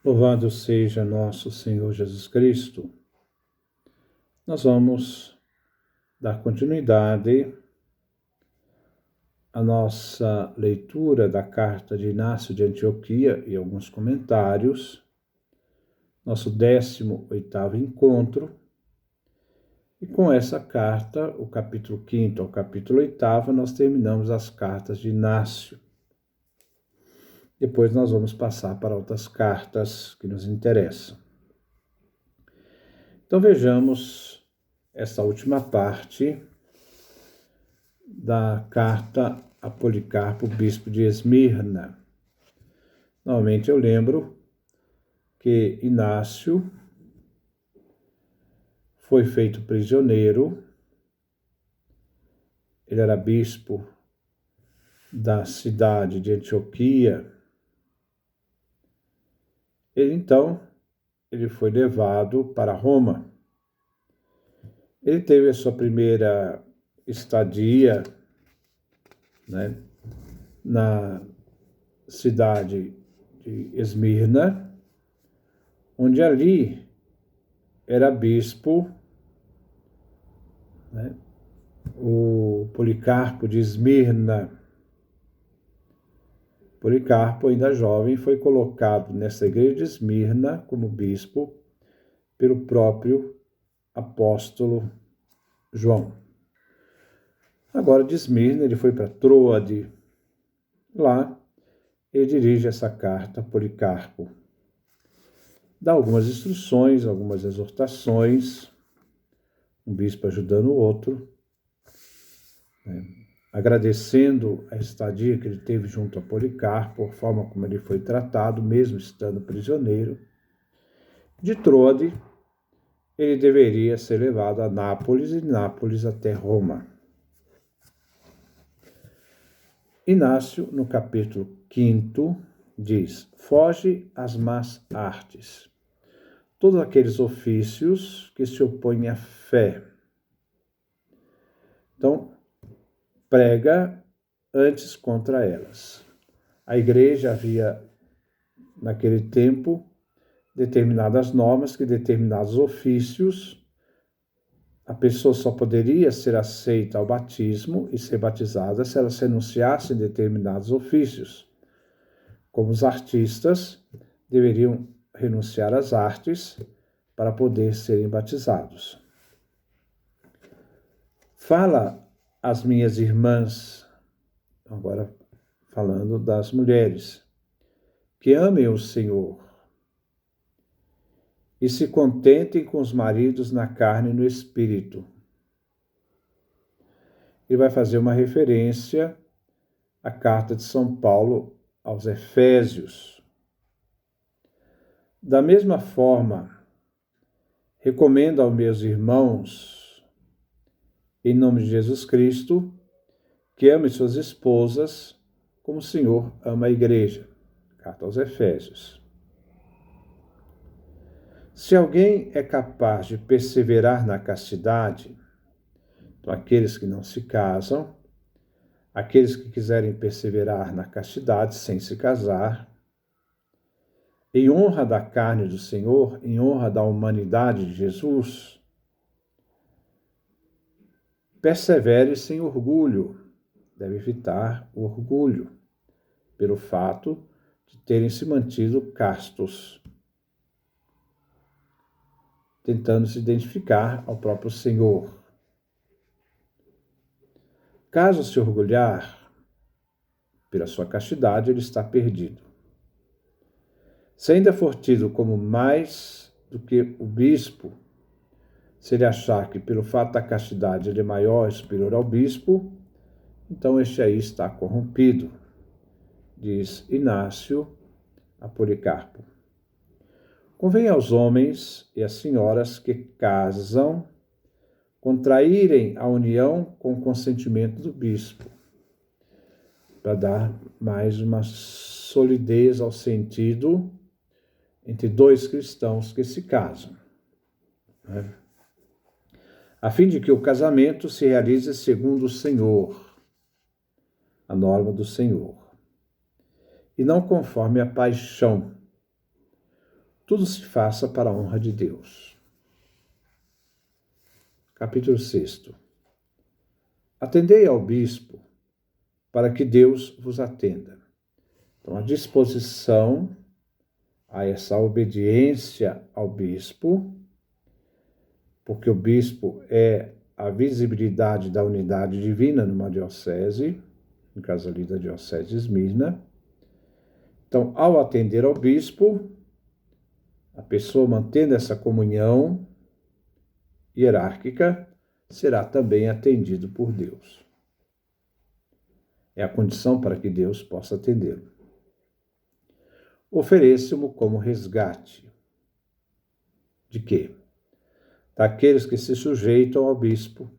Louvado seja nosso Senhor Jesus Cristo. Nós vamos dar continuidade à nossa leitura da carta de Inácio de Antioquia e alguns comentários, nosso 18º encontro. E com essa carta, o capítulo 5º ao capítulo 8º, nós terminamos as cartas de Inácio. Depois nós vamos passar para outras cartas que nos interessam. Então vejamos essa última parte da carta a Policarpo, bispo de Esmirna. Novamente eu lembro que Inácio foi feito prisioneiro. Ele era bispo da cidade de Antioquia. Ele foi levado para Roma. Ele teve a sua primeira estadia, na cidade de Esmirna, onde ali era bispo, o Policarpo de Esmirna. Policarpo, ainda jovem, foi colocado nessa igreja de Esmirna como bispo pelo próprio apóstolo João. Agora de Esmirna ele foi para Troade. Lá ele dirige essa carta a Policarpo. Dá algumas instruções, algumas exortações, um bispo ajudando o outro, agradecendo a estadia que ele teve junto a Policarpo, a forma como ele foi tratado, mesmo estando prisioneiro. De Troade, ele deveria ser levado a Nápoles e de Nápoles até Roma. Inácio, no capítulo 5º, diz: foge às más artes, todos aqueles ofícios que se opõem à fé. Então, prega antes contra elas. A igreja havia, naquele tempo, determinadas normas que determinados ofícios, a pessoa só poderia ser aceita ao batismo e ser batizada se ela renunciasse em determinados ofícios. Como os artistas deveriam renunciar às artes para poder serem batizados. Fala às minhas irmãs, agora falando das mulheres, que amem o Senhor e se contentem com os maridos na carne e no espírito. Ele vai fazer uma referência à carta de São Paulo aos Efésios. Da mesma forma, recomendo aos meus irmãos, em nome de Jesus Cristo, que amem suas esposas como o Senhor ama a igreja. Carta aos Efésios. Se alguém é capaz de perseverar na castidade, então aqueles que não se casam, aqueles que quiserem perseverar na castidade sem se casar, em honra da carne do Senhor, em honra da humanidade de Jesus, persevere sem orgulho. Deve evitar o orgulho, pelo fato de terem se mantido castos, tentando se identificar ao próprio Senhor. Caso se orgulhar pela sua castidade, ele está perdido. Se ainda for tido como mais do que o bispo, se ele achar que pelo fato da castidade ele é maior e superior ao bispo, então este aí está corrompido, diz Inácio a Policarpo. Convém aos homens e às senhoras que casam contraírem a união com o consentimento do bispo, para dar mais uma solidez ao sentido entre dois cristãos que se casam, a fim de que o casamento se realize segundo o Senhor, a norma do Senhor, e não conforme a paixão, tudo se faça para a honra de Deus. Capítulo 6. Atendei ao bispo, para que Deus vos atenda. Então, a disposição a essa obediência ao bispo, porque o bispo é a visibilidade da unidade divina numa diocese, no caso ali da diocese de Esmirna. Então, ao atender ao bispo, a pessoa mantendo essa comunhão hierárquica será também atendido por Deus. É a condição para que Deus possa atendê-lo. Ofereço-mo como resgate. De quê? Daqueles que se sujeitam ao bispo,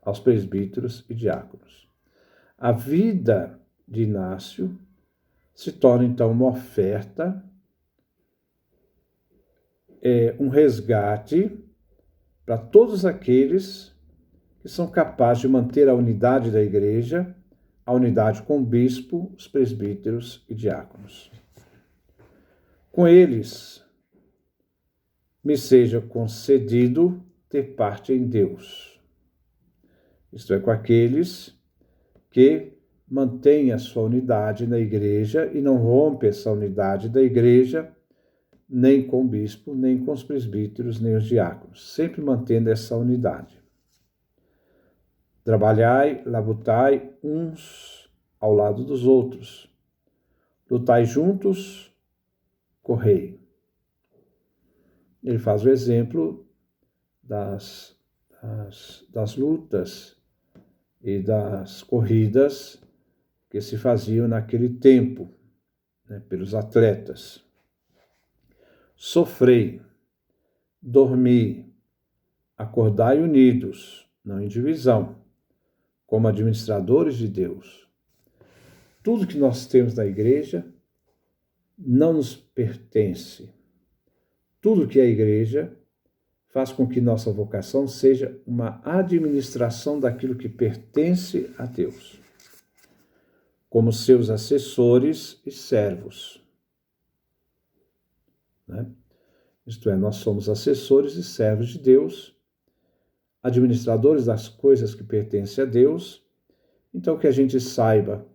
aos presbíteros e diáconos. A vida de Inácio se torna, então, uma oferta, um resgate para todos aqueles que são capazes de manter a unidade da igreja, a unidade com o bispo, os presbíteros e diáconos. Com eles, me seja concedido ter parte em Deus. Isto é, com aqueles que mantêm a sua unidade na igreja e não rompem essa unidade da igreja, nem com o bispo, nem com os presbíteros, nem os diáconos, sempre mantendo essa unidade. Trabalhai, labutai uns ao lado dos outros. Lutai juntos, correi. Ele faz o exemplo das lutas e das corridas que se faziam naquele tempo, né, pelos atletas. Sofrei, dormi, acordai unidos, não em divisão, como administradores de Deus. Tudo que nós temos na igreja não nos pertence. Tudo que é a igreja faz com que nossa vocação seja uma administração daquilo que pertence a Deus, como seus assessores e servos. Né? Isto é, nós somos assessores e servos de Deus, administradores das coisas que pertencem a Deus. Então, que a gente saiba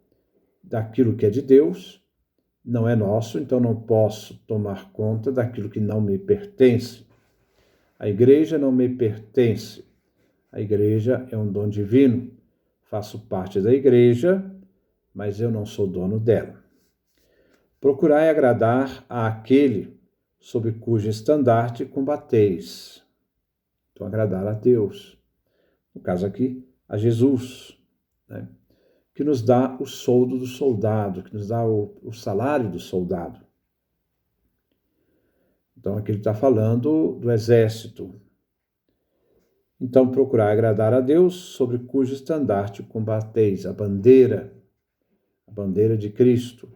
daquilo que é de Deus, não é nosso, então não posso tomar conta daquilo que não me pertence. A igreja não me pertence. A igreja é um dom divino. Faço parte da igreja, mas eu não sou dono dela. Procurai agradar àquele sob cujo estandarte combateis. Então, agradar a Deus. No caso aqui, a Jesus, né? Que nos dá o soldo do soldado, que nos dá o salário do soldado. Então, aqui ele está falando do exército. Então, procurar agradar a Deus, sobre cujo estandarte combateis, a bandeira de Cristo,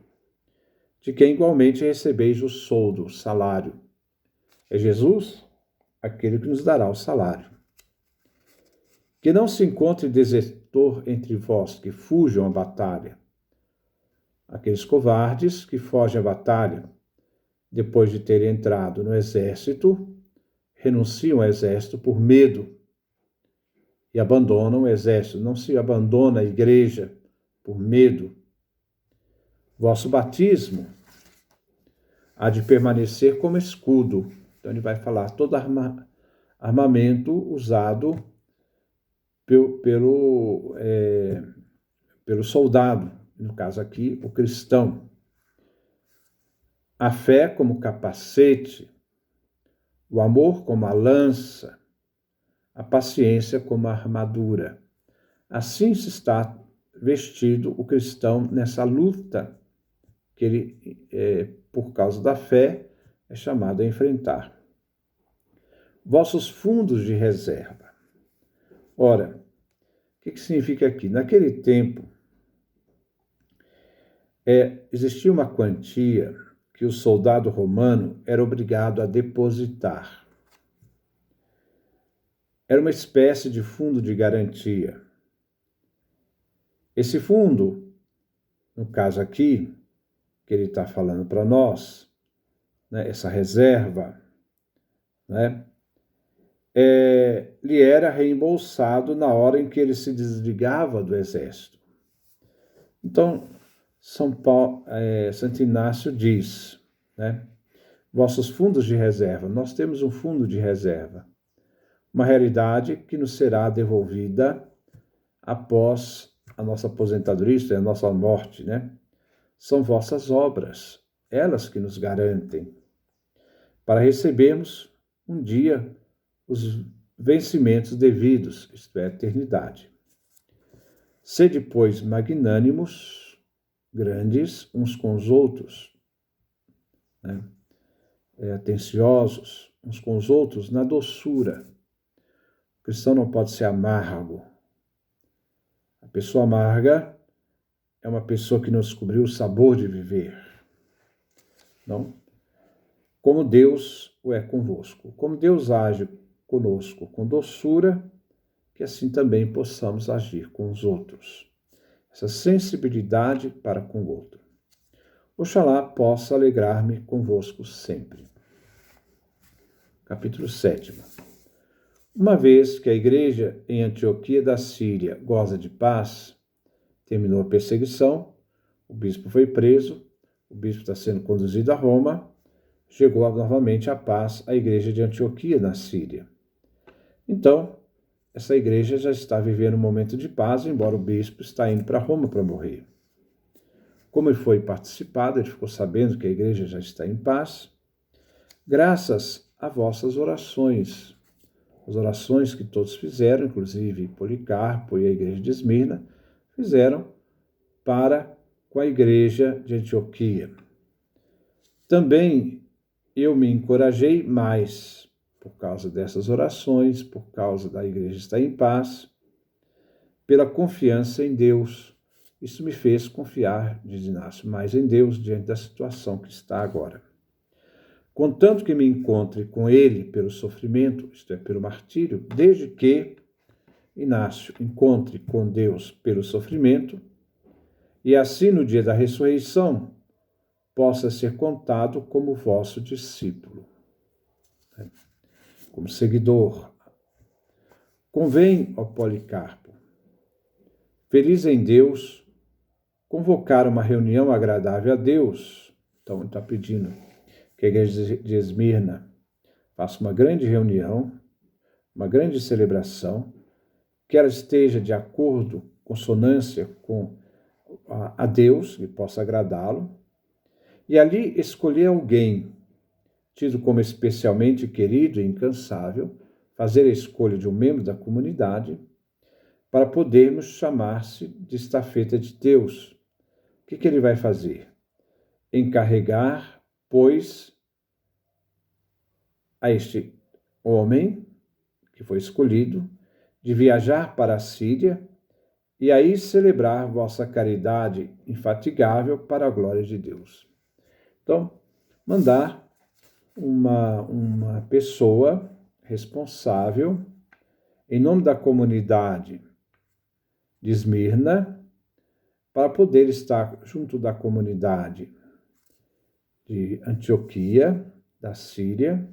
de quem igualmente recebeis o soldo, o salário. É Jesus, aquele que nos dará o salário. Que não se encontre desertor entre vós, que fujam à batalha. Aqueles covardes que fogem à batalha, depois de terem entrado no exército, renunciam ao exército por medo e abandonam o exército. Não se abandona a igreja por medo. Vosso batismo há de permanecer como escudo. Então ele vai falar todo armamento usado pelo soldado, no caso aqui, o cristão. A fé como capacete, o amor como a lança, a paciência como a armadura. Assim se está vestido o cristão nessa luta que ele, por causa da fé, é chamado a enfrentar. Vossos fundos de reserva. Ora, o que significa aqui? Naquele tempo, existia uma quantia que o soldado romano era obrigado a depositar. Era uma espécie de fundo de garantia. Esse fundo, no caso aqui, que ele está falando para nós, né, essa reserva, né, lhe era reembolsado na hora em que ele se desligava do exército. Então, Santo Inácio diz, né, vossos fundos de reserva, nós temos um fundo de reserva, uma realidade que nos será devolvida após a nossa aposentadoria, isto é, a nossa morte, né? São vossas obras, elas que nos garantem, para recebermos um dia os vencimentos devidos, isto é, a eternidade. Sede, pois, magnânimos, grandes uns com os outros, né? Atenciosos uns com os outros na doçura. O cristão não pode ser amargo. A pessoa amarga é uma pessoa que não descobriu o sabor de viver. Não? Como Deus o é convosco. Como Deus age conosco com doçura, que assim também possamos agir com os outros. Essa sensibilidade para com o outro. Oxalá possa alegrar-me convosco sempre. Capítulo 7. Uma vez que a igreja em Antioquia da Síria goza de paz, terminou a perseguição, o bispo foi preso, o bispo está sendo conduzido a Roma, chegou novamente a paz à igreja de Antioquia na Síria. Então, essa igreja já está vivendo um momento de paz, embora o bispo está indo para Roma para morrer. Como ele foi participado, ele ficou sabendo que a igreja já está em paz, graças a vossas orações, as orações que todos fizeram, inclusive Policarpo e a igreja de Esmirna, fizeram com a igreja de Antioquia. Também eu me encorajei mais por causa dessas orações, por causa da igreja estar em paz, pela confiança em Deus. Isso me fez confiar, diz Inácio, mais em Deus diante da situação que está agora. Contanto que me encontre com ele pelo sofrimento, isto é, pelo martírio, desde que Inácio encontre com Deus pelo sofrimento, e assim no dia da ressurreição possa ser contado como vosso discípulo, como seguidor. Convém, ó Policarpo, feliz em Deus, convocar uma reunião agradável a Deus. Então, ele está pedindo que a igreja de Esmirna faça uma grande reunião, uma grande celebração, que ela esteja de acordo, consonância com a Deus, que possa agradá-lo, e ali escolher alguém, tido como especialmente querido e incansável, fazer a escolha de um membro da comunidade, para podermos chamar-se de estafeta de Deus. O que ele vai fazer? Encarregar, pois, a este homem, que foi escolhido, de viajar para a Síria e aí celebrar vossa caridade infatigável para a glória de Deus. Então, mandar uma pessoa responsável, em nome da comunidade de Esmirna, para poder estar junto da comunidade de Antioquia, da Síria,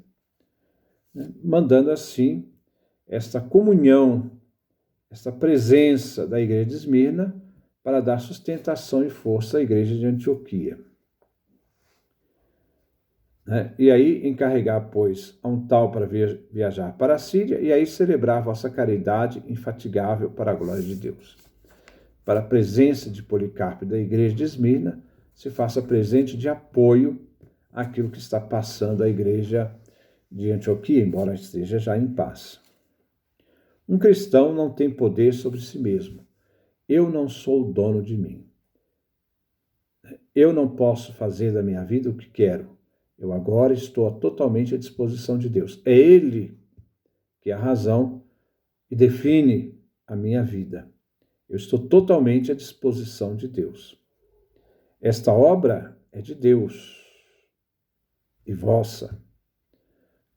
né, mandando assim esta comunhão, esta presença da igreja de Esmirna para dar sustentação e força à igreja de Antioquia. E aí encarregar, pois, a um tal para viajar para a Síria e aí celebrar a vossa caridade infatigável para a glória de Deus. Para a presença de Policarpo e da igreja de Esmirna, se faça presente de apoio àquilo que está passando a igreja de Antioquia, embora esteja já em paz. Um cristão não tem poder sobre si mesmo. Eu não sou o dono de mim. Eu não posso fazer da minha vida o que quero. Eu agora estou totalmente à disposição de Deus. É Ele que é a razão e define a minha vida. Eu estou totalmente à disposição de Deus. Esta obra é de Deus e vossa,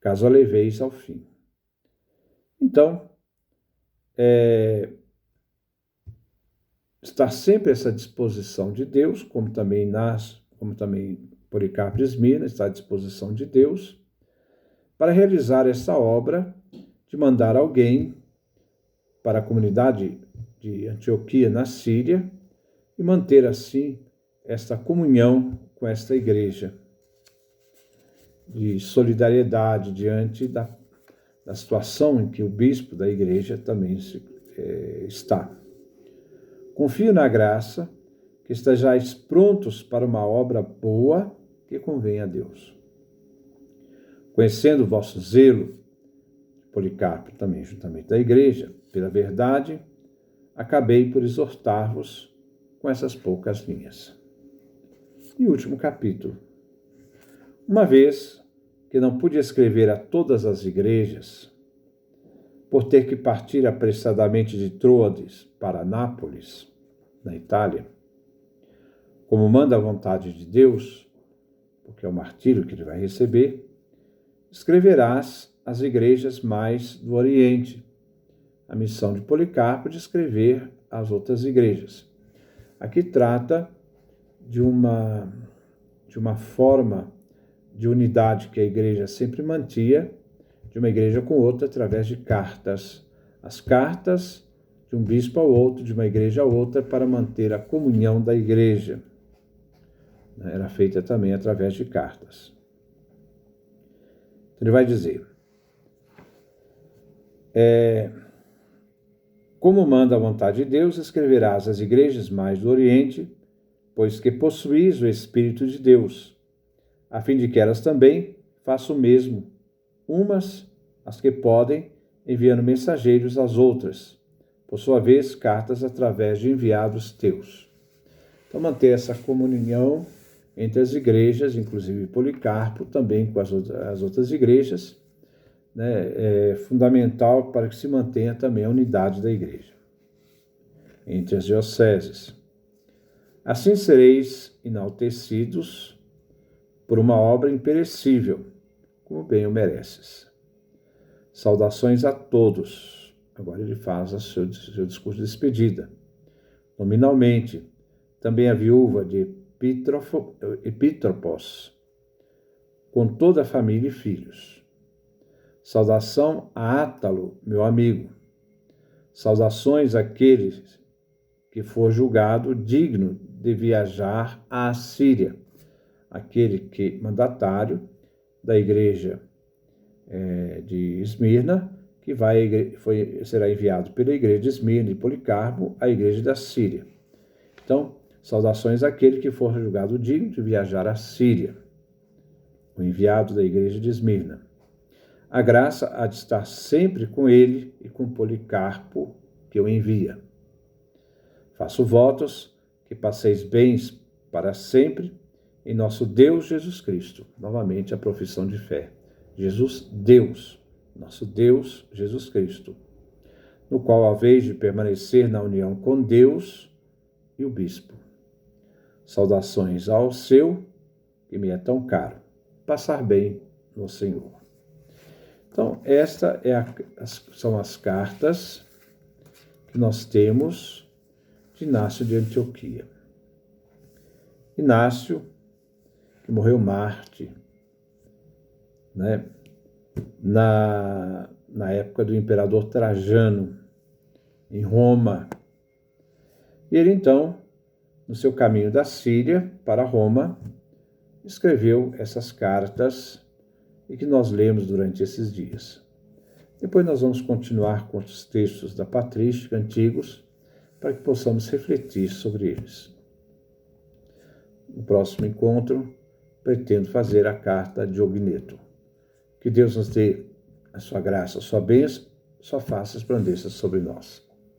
caso a leveis ao fim. Então, estar sempre a essa disposição de Deus, como também Policarpo de Esmirna está à disposição de Deus para realizar essa obra de mandar alguém para a comunidade de Antioquia, na Síria, e manter assim esta comunhão com esta igreja de solidariedade diante da situação em que o bispo da igreja também está. Confio na graça que estejais prontos para uma obra boa que convém a Deus. Conhecendo o vosso zelo, Policarpo também, juntamente da igreja, pela verdade, acabei por exortar-vos com essas poucas linhas. E último capítulo. Uma vez que não pude escrever a todas as igrejas, por ter que partir apressadamente de Troades para Nápoles, na Itália, como manda a vontade de Deus, porque é o martírio que ele vai receber, escreverás às igrejas mais do Oriente. A missão de Policarpo de escrever às outras igrejas. Aqui trata de uma forma de unidade que a igreja sempre mantinha, de uma igreja com outra, através de cartas. As cartas de um bispo ao outro, de uma igreja a outra, para manter a comunhão da igreja. Era feita também através de cartas. Ele vai dizer, como manda a vontade de Deus, escreverás às igrejas mais do Oriente, pois que possuís o Espírito de Deus, a fim de que elas também façam o mesmo, umas as que podem, enviando mensageiros às outras, por sua vez, cartas através de enviados teus. Então, manter essa comunhão entre as igrejas, inclusive Policarpo, também com as outras igrejas, é fundamental para que se mantenha também a unidade da igreja entre as dioceses. Assim sereis enaltecidos por uma obra imperecível, como bem o mereces. Saudações a todos. Agora ele faz o seu discurso de despedida. Nominalmente, também a viúva de Epítropos, com toda a família e filhos. Saudação a Átalo, meu amigo. Saudações àqueles que for julgado digno de viajar à Síria, aquele que mandatário da igreja de Esmirna, que será enviado pela igreja de Esmirna e Policarpo à igreja da Síria. Então, saudações àquele que for julgado digno de viajar à Síria, o enviado da igreja de Esmirna. A graça há de estar sempre com ele e com Policarpo, que o envia. Faço votos que passeis bens para sempre em nosso Deus Jesus Cristo. Novamente a profissão de fé. Jesus, Deus, nosso Deus Jesus Cristo, no qual haveis de permanecer na união com Deus e o bispo. Saudações ao seu, que me é tão caro, passar bem no Senhor. Então, estas são as cartas que nós temos de Inácio de Antioquia. Inácio, que morreu mártir, na época do imperador Trajano, em Roma. E ele, então, no seu caminho da Síria para Roma, escreveu essas cartas e que nós lemos durante esses dias. Depois nós vamos continuar com os textos da patrística antigos para que possamos refletir sobre eles. No próximo encontro, pretendo fazer a carta de Ogneto. Que Deus nos dê a sua graça, a sua bênção, sua face resplandeça sobre nós.